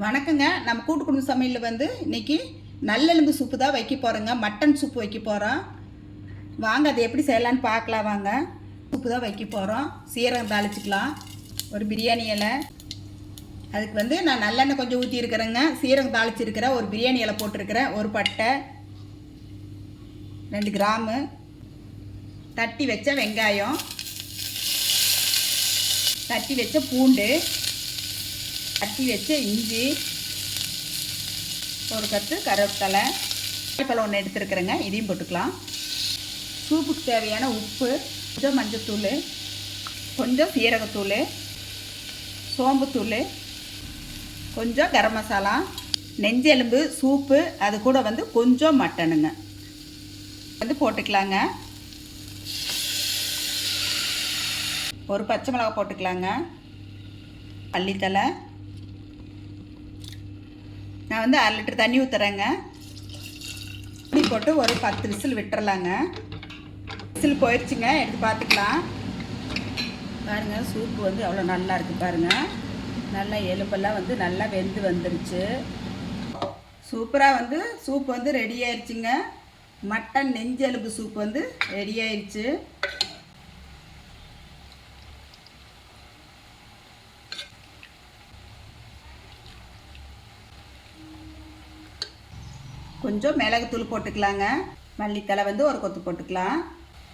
வணக்கங்க. நம்ம கூட்டு குடும்ப சமையலில் வந்து இன்றைக்கி நல்லெலும்பு சூப்பு தான் வைக்க போகிறோங்க. மட்டன் சூப்பு வைக்க போகிறோம். வாங்க அதை எப்படி செய்யலான்னு பார்க்கலாம். வாங்க, சூப்பு தான் வைக்க போகிறோம். சீரகம் தாளிச்சிக்கலாம். ஒரு பிரியாணி இலை, அதுக்கு வந்து நான் நல்லெண்ணெய் கொஞ்சம் ஊற்றிருக்கிறேங்க. சீரகம் தாளிச்சிருக்கிறேன். ஒரு பிரியாணி இலை போட்டிருக்கிறேன். ஒரு பட்டை, 2 கிராமு, தட்டி வச்ச வெங்காயம், தட்டி வச்ச பூண்டு, தட்டி வச்ச இஞ்சி, ஒரு கத்து கருவேப்பிலை, பழம் ஒன்று எடுத்துருக்குறேங்க. இதையும் போட்டுக்கலாம். சூப்புக்கு தேவையான உப்பு, கொஞ்சம் மஞ்சத்தூள், கொஞ்சம் சீரகத்தூள், சோம்புத்தூள், கொஞ்சம் கரம் மசாலா, நெஞ்செலும்பு சூப்பு, அது கூட வந்து கொஞ்சம் மட்டனுங்க வந்து போட்டுக்கலாங்க. ஒரு பச்சை மிளகா போட்டுக்கலாங்க. மல்லித்தலை, நான் வந்து 1/2 லிட்டர் தண்ணி ஊற்றுறேங்க. தண்ணி போட்டு ஒரு 10 விசில் விட்டுறலாங்க. விசில் போயிடுச்சுங்க. எடுத்து பார்த்துக்கலாம். பாருங்கள், சூப்பு வந்து அவ்வளோ நல்லா இருக்குது. பாருங்கள், நல்லா எலும்பெல்லாம் வந்து நல்லா வெந்து வந்துருச்சு. சூப்பராக வந்து சூப்பு வந்து ரெடி ஆயிடுச்சுங்க. மட்டன் நெஞ்செலும்பு சூப்பு வந்து ரெடி ஆயிடுச்சு. கொஞ்சம் மிளகுத்தூள் போட்டுக்கலாங்க. மல்லித்தலை வந்து ஒரு கொத்து போட்டுக்கலாம்.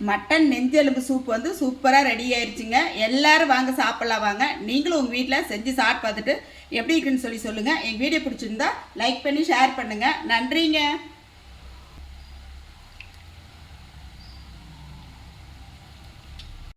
மட்டன் நெஞ்செலும்பு சூப் வந்து சூப்பராக ரெடி ஆயிடுச்சுங்க. எல்லோரும் வாங்க சாப்பிட்லாம். வாங்க, நீங்களும் உங்கள் வீட்டில் செஞ்சு சாப்பிட்டு பார்த்துட்டு எப்படி இருக்குன்னு சொல்லுங்கள். எங்கள் வீடியோ பிடிச்சிருந்தா லைக் பண்ணி ஷேர் பண்ணுங்கள். நன்றிங்க.